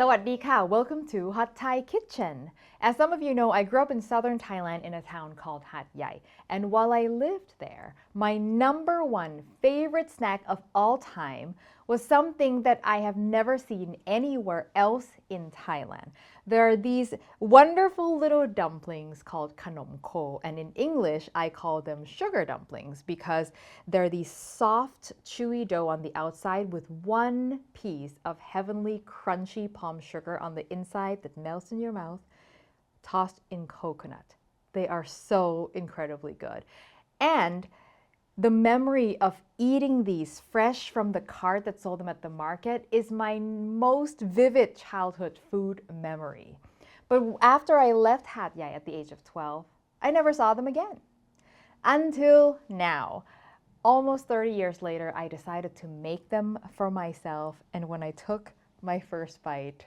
Sawadika, welcome to Hat Thai Kitchen. As some of you know, I grew up in southern Thailand in a town called Hat Yai. And while I lived there, my number one favorite snack of all time was something that I have never seen anywhere else in Thailand. There are these wonderful little dumplings called Kanom Ko, and in English I call them sugar dumplings because they're these soft, chewy dough on the outside with one piece of heavenly, crunchy palm sugar on the inside that melts in your mouth, tossed in coconut. They are so incredibly good. And the memory of eating these fresh from the cart that sold them at the market is my most vivid childhood food memory. But after I left Hat Yai at the age of 12, I never saw them again. Until now. Almost 30 years later, I decided to make them for myself, and when I took my first bite,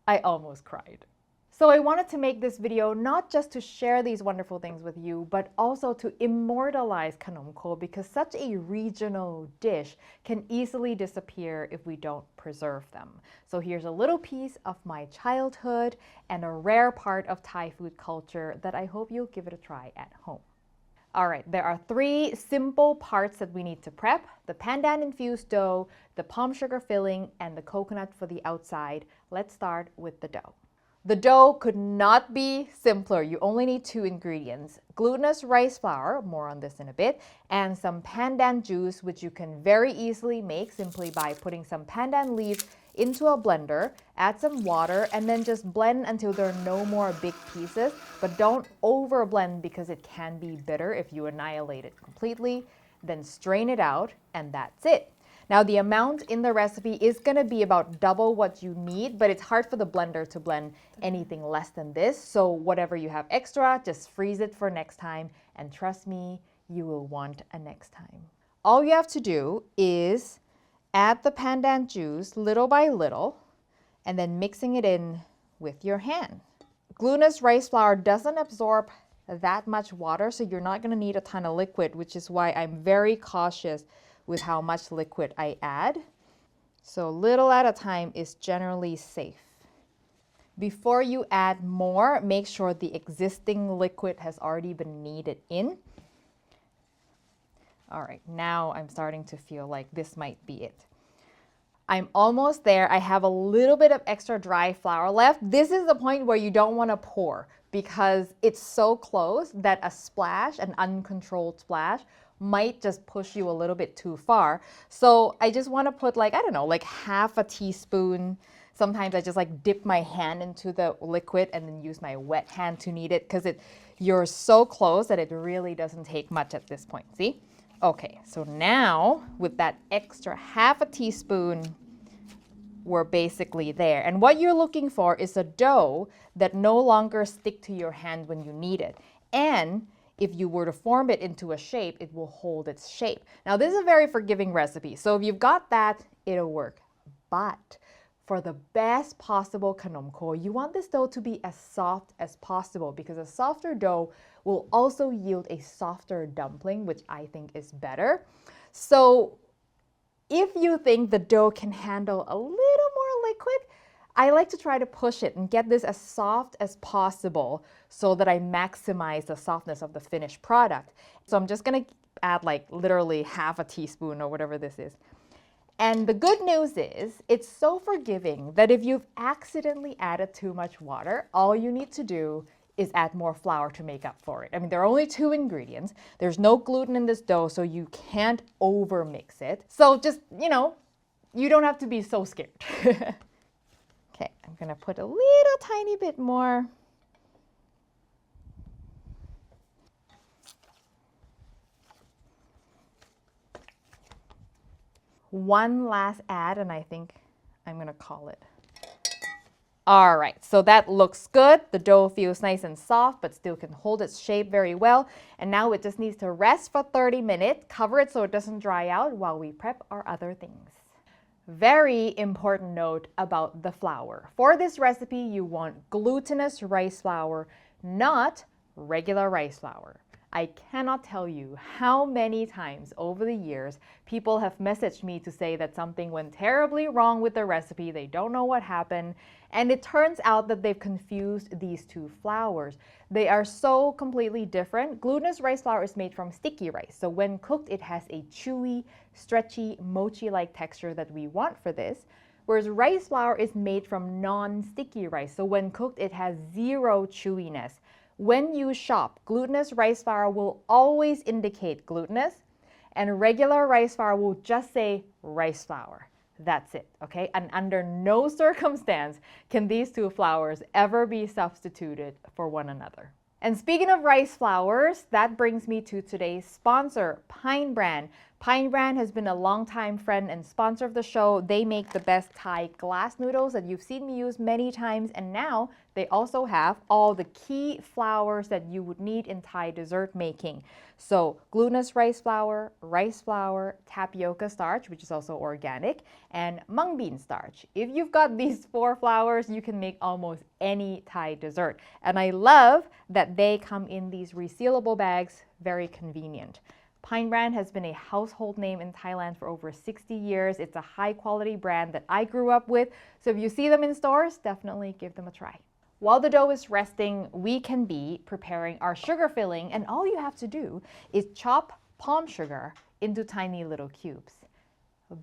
I almost cried. So I wanted to make this video not just to share these wonderful things with you, but also to immortalize Kanom Ko because such a regional dish can easily disappear if we don't preserve them. So here's a little piece of my childhood and a rare part of Thai food culture that I hope you'll give it a try at home. All right, there are three simple parts that we need to prep: the pandan infused dough, the palm sugar filling, and the coconut for the outside. Let's start with the dough. The dough could not be simpler. You only need two ingredients: glutinous rice flour, more on this in a bit, and some pandan juice, which you can very easily make simply by putting some pandan leaves into a blender, add some water, and then just blend until there are no more big pieces. But don't over blend because it can be bitter if you annihilate it completely. Then strain it out, and that's it. Now the amount in the recipe is going to be about double what you need, but it's hard for the blender to blend anything less than this. So whatever you have extra, just freeze it for next time. And trust me, you will want a next time. All you have to do is add the pandan juice little by little and then mixing it in with your hand. Glutinous rice flour doesn't absorb that much water, so you're not going to need a ton of liquid, which is why I'm very cautious with how much liquid I add. So little at a time is generally safe. Before you add more, make sure the existing liquid has already been kneaded in. All right, now I'm starting to feel like this might be it. I'm almost there. I have a little bit of extra dry flour left. This is the point where you don't want to pour because it's so close that a splash, an uncontrolled splash, might just push you a little bit too far. So I just want to put like half a teaspoon. Sometimes I just dip my hand into the liquid and then use my wet hand to knead it because you're so close that it really doesn't take much at this point. See? Okay, so now with that extra half a teaspoon, we're basically there. And what you're looking for is a dough that no longer stick to your hand when you knead it. And if you were to form it into a shape, it will hold its shape. Now, this is a very forgiving recipe. So if you've got that, it'll work. But for the best possible Kanom Ko, you want this dough to be as soft as possible because a softer dough will also yield a softer dumpling, which I think is better. So if you think the dough can handle a little more liquid, I like to try to push it and get this as soft as possible so that I maximize the softness of the finished product. So I'm just going to add literally half a teaspoon or whatever this is. And the good news is it's so forgiving that if you've accidentally added too much water, all you need to do is add more flour to make up for it. I mean, there are only two ingredients. There's no gluten in this dough, so you can't over mix it. So just, you don't have to be so scared. Okay, I'm gonna put a little tiny bit more. One last add, and I think I'm gonna call it. All right, so that looks good. The dough feels nice and soft, but still can hold its shape very well. And now it just needs to rest for 30 minutes. Cover it so it doesn't dry out while we prep our other things. Very important note about the flour. For this recipe, you want glutinous rice flour, not regular rice flour. I cannot tell you how many times over the years people have messaged me to say that something went terribly wrong with the recipe, they don't know what happened, and it turns out that they've confused these two flours. They are so completely different. Glutinous rice flour is made from sticky rice, so when cooked it has a chewy, stretchy, mochi-like texture that we want for this, whereas rice flour is made from non-sticky rice, so when cooked it has zero chewiness. When you shop, glutinous rice flour will always indicate glutinous, and regular rice flour will just say rice flour. That's it, okay? And under no circumstance can these two flours ever be substituted for one another. And speaking of rice flours, that brings me to today's sponsor, Pine Brand. Pine Brand has been a longtime friend and sponsor of the show. They make the best Thai glass noodles that you've seen me use many times, and now they also have all the key flours that you would need in Thai dessert making. So glutinous rice flour, tapioca starch, which is also organic, and mung bean starch. If you've got these 4 flours, you can make almost any Thai dessert. And I love that they come in these resealable bags, very convenient. Pine Brand has been a household name in Thailand for over 60 years. It's a high quality brand that I grew up with. So if you see them in stores, definitely give them a try. While the dough is resting, we can be preparing our sugar filling, and all you have to do is chop palm sugar into tiny little cubes.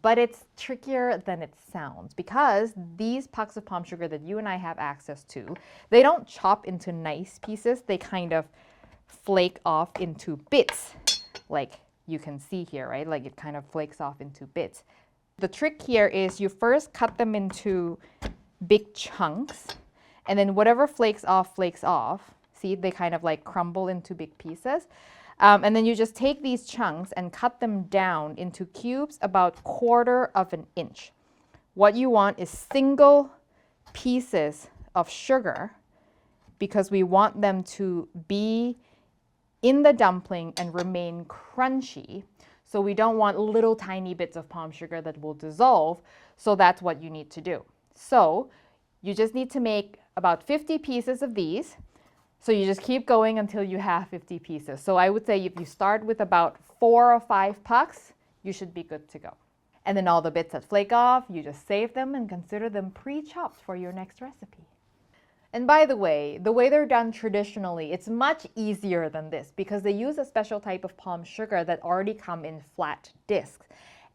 But it's trickier than it sounds, because these pucks of palm sugar that you and I have access to, they don't chop into nice pieces. They kind of flake off into bits, like you can see here, right? Like it kind of flakes off into bits. The trick here is you first cut them into big chunks, and then whatever flakes off, flakes off. See, they kind of like crumble into big pieces. And then you just take these chunks and cut them down into cubes about 1/4 of an inch. What you want is single pieces of sugar, because we want them to be in the dumpling and remain crunchy. So we don't want little tiny bits of palm sugar that will dissolve. So that's what you need to do. So you just need to make about 50 pieces of these. So you just keep going until you have 50 pieces. So I would say if you start with about 4 or 5 pucks, you should be good to go. And then all the bits that flake off, you just save them and consider them pre-chopped for your next recipe. And by the way they're done traditionally, it's much easier than this because they use a special type of palm sugar that already come in flat discs.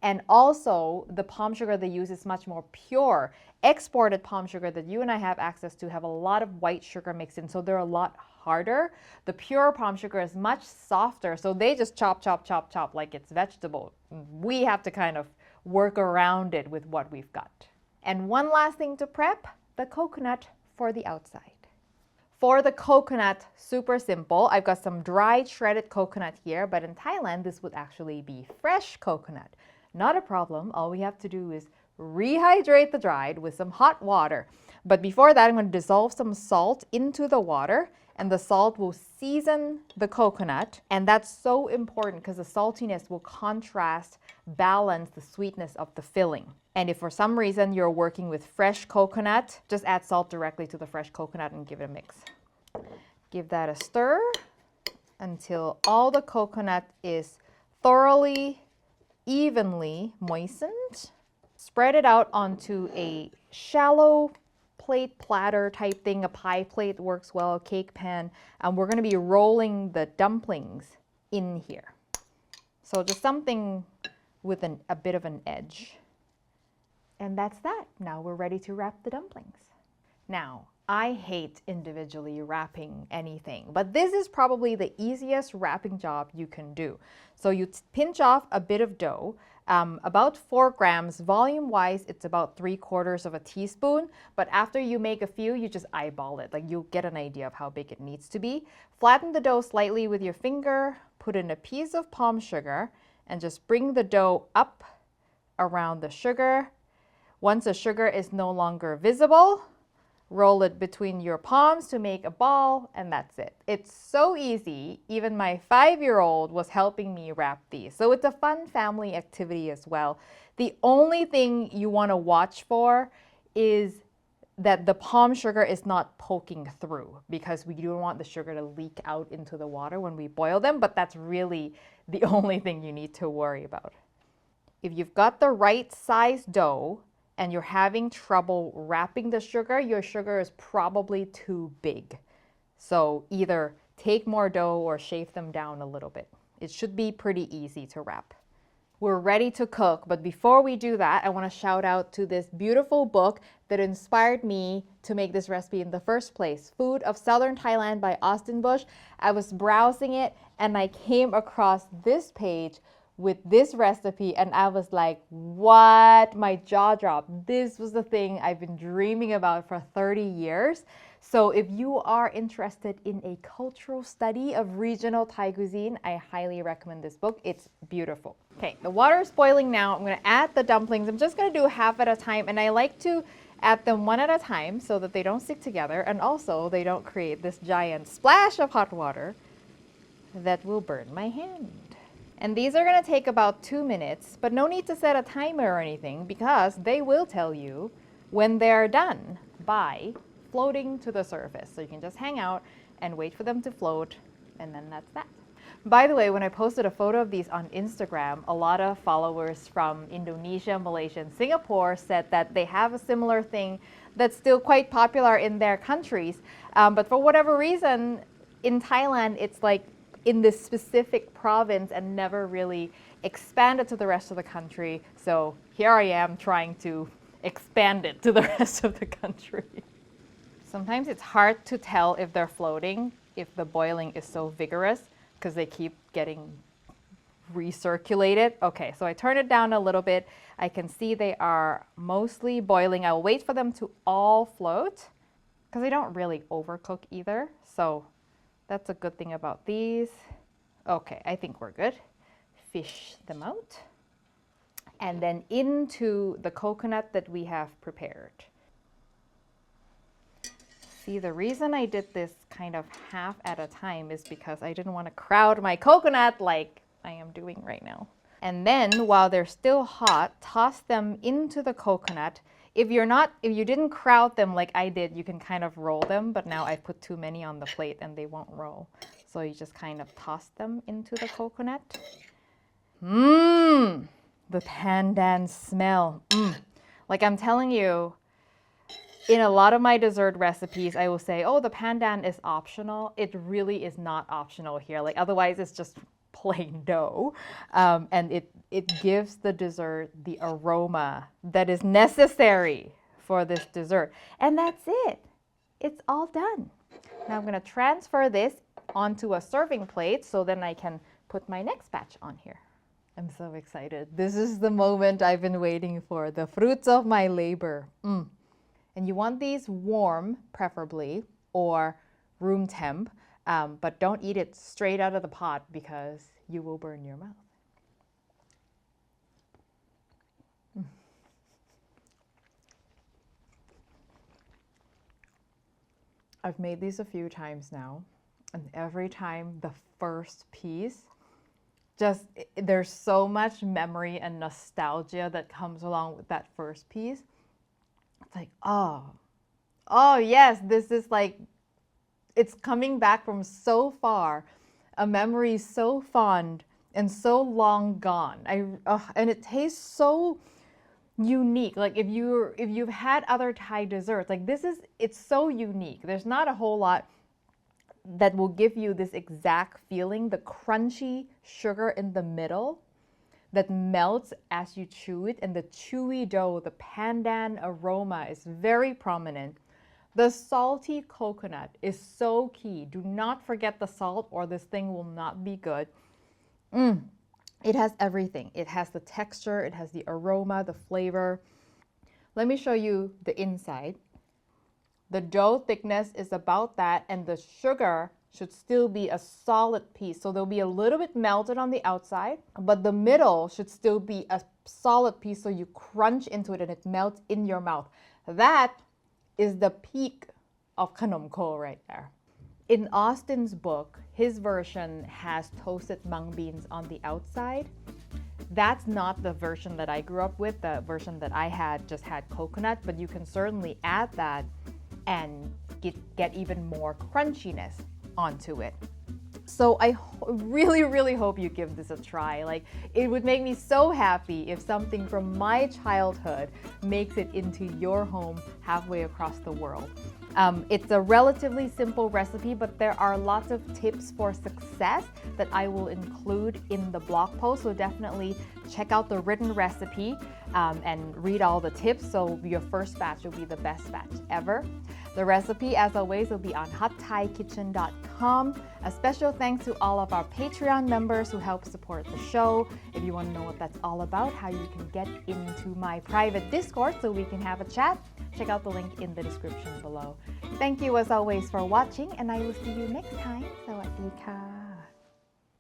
And also, the palm sugar they use is much more pure. Exported palm sugar that you and I have access to have a lot of white sugar mixed in, so they're a lot harder. The pure palm sugar is much softer, so they just chop like it's vegetable. We have to kind of work around it with what we've got. And one last thing to prep, the coconut for the outside. For the coconut, super simple. I've got some dried shredded coconut here, but in Thailand, this would actually be fresh coconut. Not a problem. All we have to do is rehydrate the dried with some hot water. But before that, I'm going to dissolve some salt into the water, and the salt will season the coconut. And that's so important because the saltiness will balance the sweetness of the filling. And if for some reason you're working with fresh coconut, just add salt directly to the fresh coconut and give it a mix. Give that a stir until all the coconut is thoroughly, evenly moistened. Spread it out onto a shallow plate platter type thing. A pie plate works well, a cake pan. And we're going to be rolling the dumplings in here. So just something with a bit of an edge. And that's that. Now we're ready to wrap the dumplings. Now, I hate individually wrapping anything, but this is probably the easiest wrapping job you can do. So you pinch off a bit of dough, about 4 grams. Volume-wise, it's about 3/4 of a teaspoon, but after you make a few, you just eyeball it. Like you'll get an idea of how big it needs to be. Flatten the dough slightly with your finger, put in a piece of palm sugar, and just bring the dough up around the sugar. Once the sugar is no longer visible, roll it between your palms to make a ball, and that's it. It's so easy. Even my 5-year-old was helping me wrap these. So it's a fun family activity as well. The only thing you want to watch for is that the palm sugar is not poking through, because we don't want the sugar to leak out into the water when we boil them, but that's really the only thing you need to worry about. If you've got the right size dough and you're having trouble wrapping the sugar, your sugar is probably too big. So either take more dough or shave them down a little bit. It should be pretty easy to wrap. We're ready to cook, but before we do that, I want to shout out to this beautiful book that inspired me to make this recipe in the first place, Food of Southern Thailand by Austin Bush. I was browsing it and I came across this page with this recipe and I was like, what? My jaw dropped. This was the thing I've been dreaming about for 30 years. So if you are interested in a cultural study of regional Thai cuisine, I highly recommend this book. It's beautiful. Okay, the water is boiling now. I'm going to add the dumplings. I'm just going to do half at a time, and I like to add them one at a time so that they don't stick together, and also they don't create this giant splash of hot water that will burn my hand. And these are going to take about 2 minutes, but no need to set a timer or anything because they will tell you when they're done by floating to the surface. So you can just hang out and wait for them to float, and then that's that. By the way, when I posted a photo of these on Instagram, a lot of followers from Indonesia, Malaysia, and Singapore said that they have a similar thing that's still quite popular in their countries. But for whatever reason, in Thailand, it's like in this specific province and never really expanded to the rest of the country. So here I am trying to expand it to the rest of the country. Sometimes it's hard to tell if they're floating, if the boiling is so vigorous, because they keep getting recirculated. Okay, so I turn it down a little bit. I can see they are mostly boiling. I'll wait for them to all float, because they don't really overcook either. So that's a good thing about these. Okay, I think we're good. Fish them out. And then into the coconut that we have prepared. See, the reason I did this kind of half at a time is because I didn't want to crowd my coconut like I am doing right now. And then while they're still hot, toss them into the coconut. If you didn't crowd them like I did, you can kind of roll them, but now I put too many on the plate and they won't roll. So you just kind of toss them into the coconut. The pandan smell. Like I'm telling you, in a lot of my dessert recipes, I will say, oh, the pandan is optional. It really is not optional here. Like otherwise, it's just plain dough. And it gives the dessert the aroma that is necessary for this dessert. And that's it. It's all done. Now I'm going to transfer this onto a serving plate so then I can put my next batch on here. I'm so excited. This is the moment I've been waiting for, the fruits of my labor. And you want these warm, preferably, or room temp, but don't eat it straight out of the pot because you will burn your mouth. I've made these a few times now, and every time the first piece, there's so much memory and nostalgia that comes along with that first piece. It's like, oh yes, this is like, it's coming back from so far, a memory so fond and so long gone. And it tastes so unique. Like if you've had other Thai desserts, like it's so unique. There's not a whole lot that will give you this exact feeling, the crunchy sugar in the middle that melts as you chew it, and the chewy dough, the pandan aroma is very prominent. The salty coconut is so key. Do not forget the salt or this thing will not be good. It has everything. It has the texture, it has the aroma, the flavor. Let me show you the inside. The dough thickness is about that, and the sugar should still be a solid piece. So there'll be a little bit melted on the outside, but the middle should still be a solid piece so you crunch into it and it melts in your mouth. That is the peak of Kanom Ko right there. In Austin's book, his version has toasted mung beans on the outside. That's not the version that I grew up with. The version that I had just had coconut, but you can certainly add that and get even more crunchiness onto it. So I really hope you give this a try. Like, it would make me so happy if something from my childhood makes it into your home halfway across the world. It's a relatively simple recipe, but there are lots of tips for success that I will include in the blog post. So definitely check out the written recipe and read all the tips, so your first batch will be the best batch ever. The recipe, as always, will be on hatthaikitchen.com. A special thanks to all of our Patreon members who help support the show. If you want to know what that's all about, how you can get into my private Discord so we can have a chat, check out the link in the description below. Thank you as always for watching, and I will see you next time. สวัสดีค่ะ